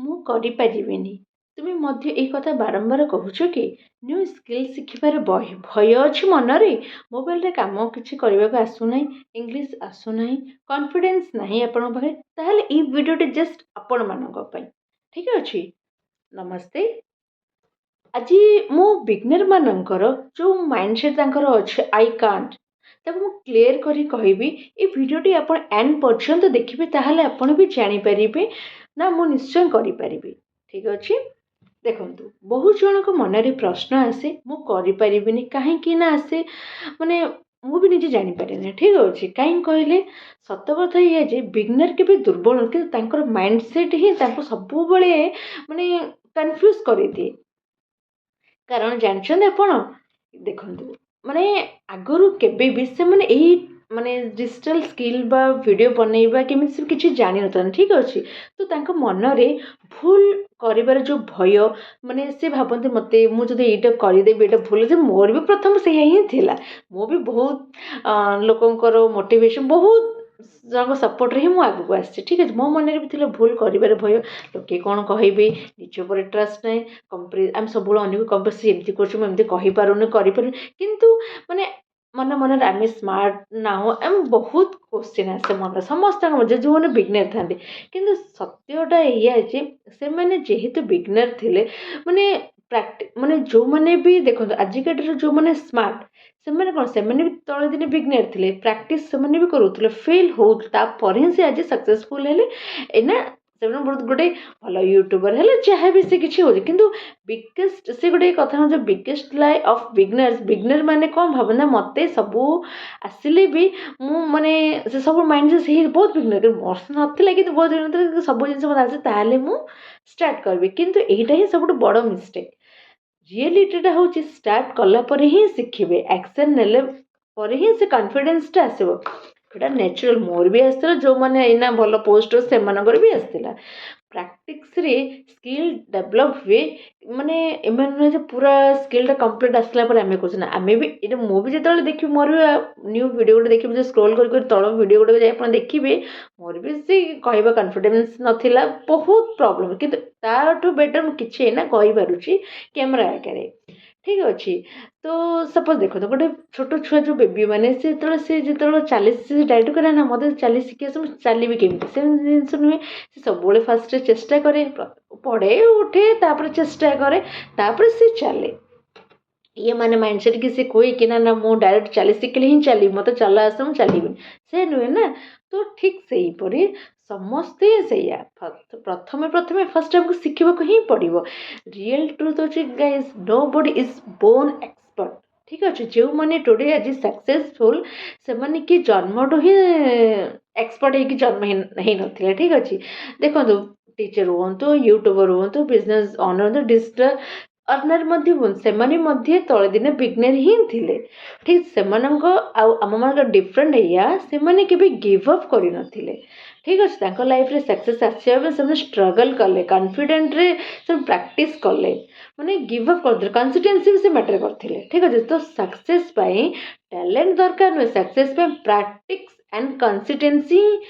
ମୁଁ କରିପାରିବିନି। ତୁମେ ମଧ୍ୟ ଏହି କଥା ବାରମ୍ବାର କହୁଛ କି? ନ୍ୟୁ ସ୍କିଲ୍ ଶିଖିବାରେ ଭୟ ଅଛି ମନରେ? ମୋବାଇଲରେ କାମ କିଛି କରିବାକୁ ଆସୁନାହିଁ, ଇଂଲିଶ ଆସୁନାହିଁ, କନଫିଡେନ୍ସ ନାହିଁ ଆପଣଙ୍କ ପାଖରେ, ତାହେଲେ ଏଇ ଭିଡ଼ିଓଟି ଜଷ୍ଟ ଆପଣମାନଙ୍କ ପାଇଁ। ଠିକ୍ ଅଛି? ନମସ୍ତେ। ଆଜି ମୁଁ ବିଗିନରମାନଙ୍କର ଯେଉଁ ମାଇଣ୍ଡସେଟ୍ ତାଙ୍କର ଅଛି ଆଇ କାଣ୍ଟ, ତାକୁ ମୁଁ କ୍ଲିୟର କରି କହିବି। ଏ ଭିଡ଼ିଓଟି ଆପଣ ଏଣ୍ଡ ପର୍ଯ୍ୟନ୍ତ ଦେଖିବେ, ତାହେଲେ ଆପଣ ବି ଜାଣିପାରିବେ ନା ମୁଁ ନିଶ୍ଚୟ କରିପାରିବି। ଠିକ୍ ଅଛି? ଦେଖନ୍ତୁ, ବହୁତ ଜଣଙ୍କ ମନରେ ପ୍ରଶ୍ନ ଆସେ, ମୁଁ କରିପାରିବିନି। କାହିଁକି ନା ଆସେ, ମାନେ ମୁଁ ବି ନିଜେ ଜାଣିପାରେନି। ଠିକ୍ ଅଛି? କାହିଁକି କହିଲେ, ସତ କଥା ଏଇଆ ଯେ ବିଗିନର କେବେ ଦୁର୍ବଳ ନୁହଁ, କିନ୍ତୁ ତାଙ୍କର ମାଇଣ୍ଡସେଟ୍ ହିଁ ତାଙ୍କୁ ସବୁବେଳେ ମାନେ କନଫ୍ୟୁଜ୍ କରିଦିଏ। କାରଣ ଜାଣିଛନ୍ତି ଆପଣ, ଦେଖନ୍ତୁ, ମାନେ ଆଗରୁ କେବେ ବି ସେମାନେ ଏଇ ମାନେ ଡିଜିଟାଲ ସ୍କିଲ୍ ବା ଭିଡ଼ିଓ ବନେଇବା କେମିତି ସବୁ କିଛି ଜାଣିନଥାନ୍ତି। ଠିକ୍ ଅଛି? ତ ତାଙ୍କ ମନରେ ଭୁଲ କରିବାର ଯେଉଁ ଭୟ, ମାନେ ସେ ଭାବନ୍ତି ମୋତେ ମୁଁ ଯଦି ଏଇଟା କରିଦେବି ଏଇଟା ଭୁଲ ଯେ, ମୋର ବି ପ୍ରଥମ ସେଇଆ ହିଁ ଥିଲା। ମୁଁ ବି ବହୁତ ଲୋକଙ୍କର ମୋଟିଭେସନ୍, ବହୁତ ଜଣଙ୍କ ସପୋର୍ଟରେ ହିଁ ମୁଁ ଆଗକୁ ଆସିଛି। ଠିକ୍ ଅଛି? ମୋ ମନରେ ବି ଥିଲା ଭୁଲ କରିବାର ଭୟ, ଲୋକେ କ'ଣ କହିବେ, ନିଜ ଉପରେ ଟ୍ରଷ୍ଟ ନାହିଁ, ଆମେ ସବୁବେଳେ ଅନ୍ୟକୁ ସେ ଏମିତି କରୁଛୁ, ମୁଁ ଏମିତି କହିପାରୁନି, କରିପାରୁନି। କିନ୍ତୁ ମାନେ ମନରେ ଆମେ ସ୍ମାର୍ଟ ନାହୁଁ, ଆମେ ବହୁତ କୋଶ୍ଚିନ୍ ଆସେ ମନରେ ସମସ୍ତଙ୍କ ମନରେ, ଯେଉଁମାନେ ବିଗିନର ଥାନ୍ତି। କିନ୍ତୁ ସତ୍ୟଟା ଏଇଆ ଯେ ସେମାନେ ଯେହେତୁ ବିଗିନର ଥିଲେ, ମାନେ ମାନେ ଯେଉଁମାନେ ବି ଦେଖନ୍ତୁ ଆଜିକା ଡେଟ୍ରେ ଯେଉଁମାନେ ସ୍ମାର୍ଟ, ସେମାନେ କ'ଣ, ସେମାନେ ବି ତଳେ ଦିନେ ବିଗିନର ଥିଲେ, ପ୍ରାକ୍ଟିସ୍ ସେମାନେ ବି କରୁଥିଲେ, ଫେଲ୍ ହେଉଥିଲେ, ତାପରେ ହିଁ ସେ ଆଜି ସକ୍ସେସଫୁଲ୍ ହେଲେ। ଏଇନା ସେମାନେ ବହୁତ ଗୋଟେ ଭଲ ୟୁଟ୍ୟୁବର ହେଲେ, ଯାହା ବି ସେ କିଛି ହେଉଛି। କିନ୍ତୁ ବିଗେଷ୍ଟ ସେ ଗୋଟେ କଥା ହେଉଛି, ବିଗେଷ୍ଟ ଲାଏ ଅଫ୍ ବିଗିନର ମାନେ କ'ଣ ଭାବନ୍ତି ନା, ମୋତେ ସବୁ ଆସିଲେ ବି ମୁଁ ମାନେ ସେ ସବୁ ମାଇଣ୍ଡ ସେ ବହୁତ ବିଗିନର ମୋର ନଥିଲା, କିନ୍ତୁ ବହୁତ ବିଗିନର ସବୁ ଜିନିଷ ମୋତେ ଆସେ, ତାହେଲେ ମୁଁ ଷ୍ଟାର୍ଟ କରିବି। କିନ୍ତୁ ଏଇଟା ହିଁ ସବୁଠୁ ବଡ଼ ମିଷ୍ଟେକ୍। ରିଏଲିଟିଟା ହେଉଛି ଷ୍ଟାର୍ଟ କଲା ପରେ ହିଁ ଶିଖିବେ, ଆକ୍ସନ୍ ନେଲେ ପରେ ହିଁ ସେ କନଫିଡେନ୍ସଟା ଆସିବ। ଏଇଟା ନ୍ୟାଚୁରାଲ୍, ମୋର ବି ଆସିଥିଲା, ଯେଉଁମାନେ ଏଇନା ଭଲ ପୋଷ୍ଟ ସେମାନଙ୍କର ବି ଆସିଥିଲା। ପ୍ରାକ୍ଟିକ୍ସରେ ସ୍କିଲ୍ ଡେଭଲପ୍ ହୁଏ। ମାନେ ଏମାନେ ନୁହେଁ ଯେ ପୁରା ସ୍କିଲ୍ଟା କମ୍ପ୍ଲିଟ୍ ଆସିଲା ପରେ ଆମେ କହୁଛୁ ନା, ଆମେ ବି ଏଇଟା ମୁଁ ବି ଯେତେବେଳେ ଦେଖିବି, ମୋର ବି ନ୍ୟୁ ଭିଡ଼ିଓ ଗୋଟେ ଦେଖିବି, ଯେ ସ୍କ୍ରୋଲ୍ କରି କରି ତଳ ଭିଡ଼ିଓ ଗୁଡ଼ାକ ଯାଇ ଆପଣ ଦେଖିବେ, ମୋର ବି ସେ କହିବା କନଫିଡେନ୍ସ ନଥିଲା, ବହୁତ ପ୍ରୋବ୍ଲେମ୍। କିନ୍ତୁ ତାଠୁ ବେଟର୍ ମୁଁ କିଛି ଏଇନା କହିପାରୁଛି କ୍ୟାମେରା ଆଗରେ। ଠିକ୍ ଅଛି? ତ ସପୋଜ୍ ଦେଖନ୍ତୁ, ଗୋଟେ ଛୋଟ ଛୁଆ ଯେଉଁ ବେବି ମାନେ, ସେ ଯେତେବେଳେ ଚାଲି ସେ ଡାଇରେକ୍ଟ କରେ ନା ମୋତେ ଚାଲି ଶିଖି ଆସେ, ମୁଁ ଚାଲିବି କେମିତି, ସେମିତି ଜିନିଷ ନୁହେଁ। ସେ ସବୁବେଳେ ଫାର୍ଷ୍ଟରେ ଚେଷ୍ଟା କରେ, ପଡ଼େ, ଉଠେ, ତାପରେ ଚେଷ୍ଟା କରେ, ତାପରେ ସେ ଚାଲେ। ଇଏ ମାନେ ମାଇଣ୍ଡସେଟ୍ କି ସେ କୁହେ କି ନା ମୁଁ ଡାଇରେକ୍ଟ ଚାଲି ଶିଖିଲେ ହିଁ ଚାଲିବି, ମୋତେ ଚାଲା ଆସେ ମୁଁ ଚାଲିବିନି, ସେ ନୁହେଁ ନା। ତ ଠିକ୍ ସେହିପରି ସମସ୍ତେ ସେଇଆ, ପ୍ରଥମେ ଫାର୍ଷ୍ଟ ଆମକୁ ଶିଖିବାକୁ ହିଁ ପଡ଼ିବ। ରିଏଲ୍ ଟ୍ରୁଥ୍ ହେଉଛି guys, no body is born expert. ଠିକ୍ ଅଛି? ଯେଉଁମାନେ ଟୁଡେ ଆଜି ସକ୍ସେସଫୁଲ୍, ସେମାନେ କି ଜନ୍ମଠୁ ହିଁ ଏକ୍ସପର୍ଟ ହେଇକି ଜନ୍ମ ହେଇନଥିଲେ। ଠିକ୍ ଅଛି? ଦେଖନ୍ତୁ, ଟିଚର ହୁଅନ୍ତୁ, ୟୁଟ୍ୟୁବର ହୁଅନ୍ତୁ, ବିଜନେସ୍ ଅନର ହୁଅନ୍ତୁ, ଡିଜିଟାଲ ଅର୍ଣ୍ଣର ମଧ୍ୟ ହୁଅନ୍ତୁ, ସେମାନେ ମଧ୍ୟ ତଳେ ଦିନେ ବିଗିନର ହିଁ ଥିଲେ। ଠିକ୍? ସେମାନଙ୍କ ଆଉ ଆମମାନଙ୍କ ଡିଫରେଣ୍ଟ ଏଇଆ, ସେମାନେ କେବେ ଗିଭ୍ ଅପ୍ କରିନଥିଲେ। ଠିକ୍ ଅଛି? ତାଙ୍କ ଲାଇଫ୍ରେ ସକ୍ସେସ୍ ଆସିବା ପାଇଁ ସେମାନେ ଷ୍ଟ୍ରଗଲ୍ କଲେ, କନଫିଡେଣ୍ଟରେ ସେମାନେ ପ୍ରାକ୍ଟିସ୍ କଲେ, ମାନେ ଗିଭ୍ ଅପ୍ କରିଥିଲେ, କନସିଷ୍ଟେନ୍ସି ବି ସେ ମ୍ୟାଟର୍ କରିଥିଲେ। ଠିକ୍ ଅଛି? ତ ସକ୍ସେସ୍ ପାଇଁ ଟ୍ୟାଲେଣ୍ଟ ଦରକାର ନୁହେଁ, ସକ୍ସେସ୍ ପାଇଁ ପ୍ରାକ୍ଟିସ୍ ଆଣ୍ଡ କନସିଷ୍ଟେନ୍ସି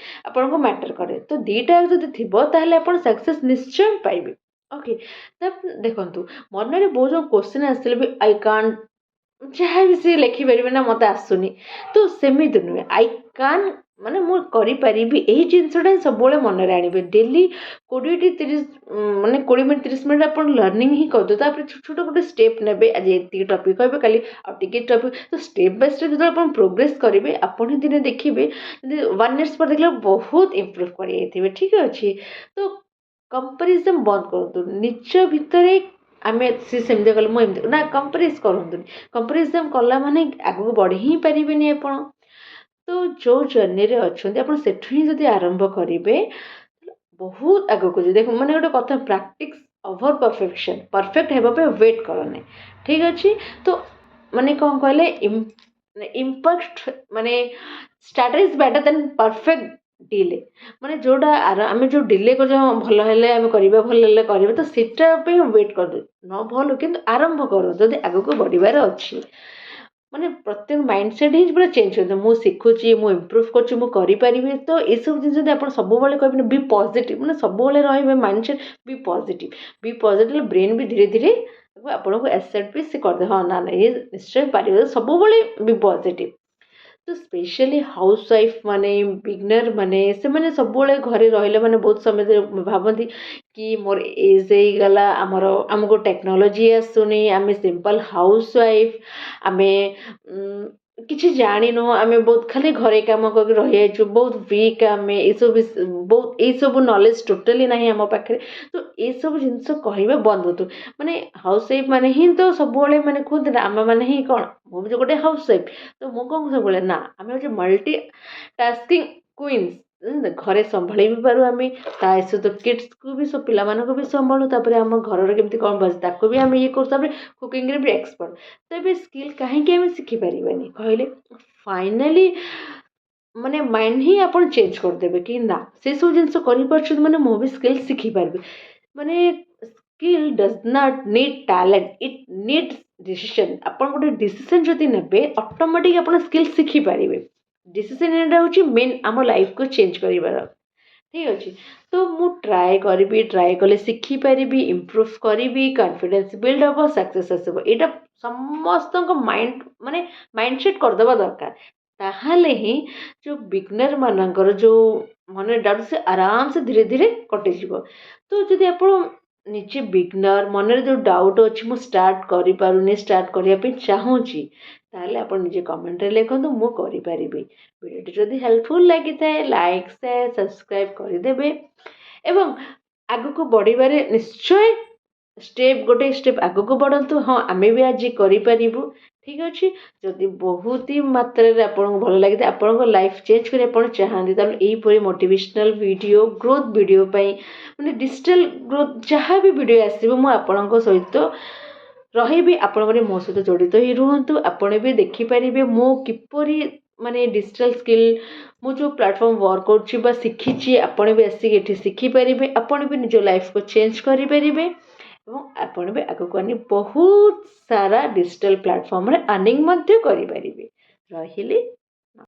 ଆପଣଙ୍କୁ ମ୍ୟାଟର୍ କରେ। ତ ଦୁଇଟା ଯଦି ଥିବ, ତାହେଲେ ଆପଣ ସକ୍ସେସ୍ ନିଶ୍ଚୟ ପାଇବେ। ଓକେ? ତାପରେ ଦେଖନ୍ତୁ, ମନରେ ବହୁତ ଜଣ କୋଶ୍ଚିନ୍ ଆସିଥିଲେ ବି, ଆଇ କାଣ୍ଟ, ଯାହା ବି ସିଏ ଲେଖିପାରିବେ ନା ମୋତେ ଆସୁନି। ତ ସେମିତି ନୁହେଁ, ଆଇ କାନ୍ ମାନେ ମୁଁ କରିପାରିବି, ଏହି ଜିନିଷଟା ହିଁ ସବୁବେଳେ ମନରେ ଆଣିବେ। ଡେଲି 20 ମିନିଟ୍ 30 ମିନିଟ୍ ଆପଣ ଲର୍ଣ୍ଣିଂ ହିଁ କରିଦେବେ। ତାପରେ ଛୋଟ ଛୋଟ ଗୋଟେ ଷ୍ଟେପ୍ ନେବେ, ଆଜି ଏତିକି ଟପିକ୍ କହିବେ, କାଲି ଆଉ ଟିକେ ଟପିକ୍, ତ ଷ୍ଟେପ୍ ବାଇ ଷ୍ଟେପ୍ ଯେତେବେଳେ ଆପଣ ପ୍ରୋଗ୍ରେସ୍ କରିବେ, ଆପଣ ଦିନେ ଦେଖିବେ, ଯଦି 1 ଇୟର୍ସ ପରେ ଦେଖିଲେ ବହୁତ ଇମ୍ପ୍ରୁଭ୍ କରିଯାଇଥିବେ। ଠିକ୍ ଅଛି? ତ କମ୍ପାରିଜନ୍ ବନ୍ଦ କରନ୍ତୁ ନିଜ ଭିତରେ। ଆମେ ସେ ସେମିତି କଲେ, ମୁଁ ଏମିତି ନା, କମ୍ପାରିଜ୍ କରନ୍ତୁନି। କମ୍ପାରିଜନ୍ କଲା ମାନେ ଆଗକୁ ବଢ଼ି ହିଁ ପାରିବେନି ଆପଣ। ତ ଯେଉଁ ଜର୍ଣ୍ଣିରେ ଅଛନ୍ତି, ଆପଣ ସେଠୁ ହିଁ ଯଦି ଆରମ୍ଭ କରିବେ, ବହୁତ ଆଗକୁ ଯିବେ। ଦେଖ, ମାନେ ଗୋଟେ କଥା, ପ୍ରାକ୍ଟିସ୍ ଓଭର୍ ପରଫେକ୍ସନ୍। ପରଫେକ୍ଟ ହେବା ପାଇଁ ୱେଟ୍ କରନି। ଠିକ୍ ଅଛି? ତ ମାନେ କ'ଣ କହିଲେ, ଇମ୍ପରଫେକ୍ଟ ମାନେ starter is better then perfect delay. ମାନେ ଯେଉଁଟା ଆମେ ଯେଉଁ ଡିଲେ କରୁଛୁ, ଭଲ ହେଲେ ଆମେ କରିବା, ଭଲ ହେଲେ କରିବା, ତ ସେଟା ପାଇଁ ୱେଟ୍ କରିଦେଉ, ନ ଭଲ କିନ୍ତୁ ଆରମ୍ଭ କରୁ ଯଦି ଆଗକୁ ବଢ଼ିବାର ଅଛି। ମାନେ ପ୍ରତ୍ୟେକ ମାଇଣ୍ଡସେଟ୍ ହିଁ ପୁରା ଚେଞ୍ଜ କରିଦେବ। ମୁଁ ଶିଖୁଛି, ମୁଁ ଇମ୍ପ୍ରୁଭ୍ କରୁଛି, ମୁଁ କରିପାରିବି। ତ ଏସବୁ ଜିନିଷ ଯଦି ଆପଣ ସବୁବେଳେ କହିବେନି ବି ପଜିଟିଭ୍, ମାନେ ସବୁବେଳେ ରହିବେ ମାଇଣ୍ଡସେଟ୍ ବି ପଜିଟିଭ୍ ବ୍ରେନ୍ ବି ଧୀରେ ଧୀରେ ଆପଣଙ୍କୁ ଆକ୍ସେପ୍ଟ ବି ସେ କରିଦେବ। ହଁ ନା ଇଏ ନିଶ୍ଚୟ ପାରିବ, ସବୁବେଳେ ବି ପଜିଟିଭ୍। ତ ସ୍ପେଶାଲି ହାଉସ୍ ୱାଇଫ୍ ମାନେ, ବିଗନର୍ ମାନେ, ସେମାନେ ସବୁବେଳେ ଘରେ ରହିଲେ ମାନେ ବହୁତ ସମୟ ଭାବନ୍ତି କି ମୋର ଏଜ୍ ହେଇଗଲା, ଆମକୁ ଟେକ୍ନୋଲୋଜି ଆସୁନି, ଆମେ ସିମ୍ପଲ୍ ହାଉସ୍ ୱାଇଫ୍, ଆମେ କିଛି ଜାଣିନୁ, ଆମେ ବହୁତ ଖାଲି ଘରେ କାମ କରିକି ରହିଯାଇଛୁ, ବହୁତ ୱିକ୍ ଆମେ, ଏଇସବୁ ନଲେଜ୍ ଟୋଟାଲି ନାହିଁ ଆମ ପାଖରେ। ତ ଏସବୁ ଜିନିଷ କହିବା ବନ୍ଦ ହଉತು। ମାନେ ହାଉସ୍ ୱାଇଫ୍ ମାନେ ହିଁ ତ ସବୁବେଳେ ମାନେ କୁହନ୍ତି ନା, ଆମେମାନେ ହିଁ କ'ଣ, ମୁଁ ବି ଗୋଟେ ହାଉସ୍ ୱାଇଫ୍। ତ ମୁଁ କ'ଣ ସବୁବେଳେ ନା, ଆମେ ହେଉଛି ମଲ୍ଟି ଟାସ୍କିଂ କୁଇନ୍ସ। ଘରେ ସମ୍ଭାଳି ବି ପାରୁ ଆମେ, ତା ସହିତ କିଡ଼୍ସକୁ ବି, ସବୁ ପିଲାମାନଙ୍କୁ ବି ସମ୍ଭାଳୁ, ତାପରେ ଆମ ଘରର କେମିତି କ'ଣ ବସ ତାକୁ ବି ଆମେ ଇଏ କରୁ, ତାପରେ କୁକିଂରେ ବି ଏକ୍ସପର୍ଟ। ତ ଏବେ ସ୍କିଲ୍ କାହିଁକି ଆମେ ଶିଖିପାରିବାନି କହିଲେ? ଫାଇନାଲି ମାନେ ମାଇଣ୍ଡ ହିଁ ଆପଣ ଚେଞ୍ଜ କରିଦେବେ କି ନା, ସେସବୁ ଜିନିଷ କରିପାରୁଛନ୍ତି ମାନେ ମୁଁ ବି ସ୍କିଲ୍ ଶିଖିପାରିବି। ମାନେ skill does not need talent, it needs decision. ଆପଣ ଗୋଟେ ଡିସିସନ୍ ଯଦି ନେବେ, ଅଟୋମେଟିକ୍ ଆପଣ ସ୍କିଲ୍ ଶିଖିପାରିବେ। ଡିସିସନ୍ ନେବାଟା ହେଉଛି ମେନ୍ ଆମ ଲାଇଫ୍କୁ ଚେଞ୍ଜ କରିବାର। ଠିକ୍ ଅଛି। ତ ମୁଁ ଟ୍ରାଏ କଲେ ଶିଖିପାରିବି, ଇମ୍ପ୍ରୁଭ୍ କରିବି, କନଫିଡେନ୍ସ ବିଲ୍ଡ ହେବ, ସକ୍ସେସ୍ ଆସିବ। ଏଇଟା ସମସ୍ତଙ୍କ ମାଇଣ୍ଡସେଟ୍ କରିଦେବା ଦରକାର। ତାହେଲେ ହିଁ ଯେଉଁ ବିଗନର୍ ମାନଙ୍କର ଯେଉଁ ମନରେ ଡାଉଟ୍, ସେ ଆରାମସେ ଧୀରେ ଧୀରେ କଟିଯିବ। ତ ଯଦି ଆପଣ ନିଜେ ବିଗନର୍, ମନରେ ଯେଉଁ ଡାଉଟ୍ ଅଛି, ମୁଁ ଷ୍ଟାର୍ଟ କରିପାରୁନି, ଷ୍ଟାର୍ଟ କରିବା ପାଇଁ ଚାହୁଁଛି, ତାହେଲେ ଆପଣ ନିଜେ କମେଣ୍ଟରେ ଲେଖନ୍ତୁ, ମୁଁ କରିପାରିବି। ଭିଡ଼ିଓଟି ଯଦି ହେଲ୍ପଫୁଲ୍ ଲାଗିଥାଏ, ଲାଇକ୍, ସେୟାର, ସବସ୍କ୍ରାଇବ୍ କରିଦେବେ ଏବଂ ଆଗକୁ ବଢ଼ିବାରେ ନିଶ୍ଚୟ ଗୋଟେ ଷ୍ଟେପ୍ ଆଗକୁ ବଢ଼ନ୍ତୁ। ହଁ, ଆମେ ବି ଆଜି କରିପାରିବୁ। ଠିକ୍ ଅଛି। ଯଦି ବହୁତ ହି ମାତ୍ରାରେ ଆପଣଙ୍କୁ ଭଲ ଲାଗିଥାଏ, ଆପଣଙ୍କ ଲାଇଫ୍ ଚେଞ୍ଜ କରି ଆପଣ ଚାହାନ୍ତି, ତାହେଲେ ଏହିପରି ମୋଟିଭେସନାଲ୍ ଭିଡ଼ିଓ, ଗ୍ରୋଥ୍ ଭିଡ଼ିଓ ପାଇଁ, ମାନେ ଡିଜିଟାଲ୍ ଗ୍ରୋଥ୍ ଯାହା ବି ଭିଡ଼ିଓ ଆସିବ, ମୁଁ ଆପଣଙ୍କ ସହିତ ରହିବି। ଆପଣ ମାନେ ମୋ ସହିତ ଜଡ଼ିତ ହେଇ ରୁହନ୍ତୁ। ଆପଣ ବି ଦେଖିପାରିବେ ମୁଁ କିପରି ମାନେ ଡିଜିଟାଲ୍ ସ୍କିଲ୍, ମୁଁ ଯେଉଁ ପ୍ଲାଟଫର୍ମ ୱାର୍କ କରୁଛି ବା ଶିଖିଛି, ଆପଣ ବି ଆସିକି ଏଠି ଶିଖିପାରିବେ। ଆପଣ ବି ନିଜ ଲାଇଫ୍କୁ ଚେଞ୍ଜ କରିପାରିବେ ଏବଂ ଆପଣ ବି ଆଗକୁ ଆଣି ବହୁତ ସାରା ଡିଜିଟାଲ୍ ପ୍ଲାଟଫର୍ମରେ ଆର୍ନିଂ ମଧ୍ୟ କରିପାରିବେ। ରହିଲି।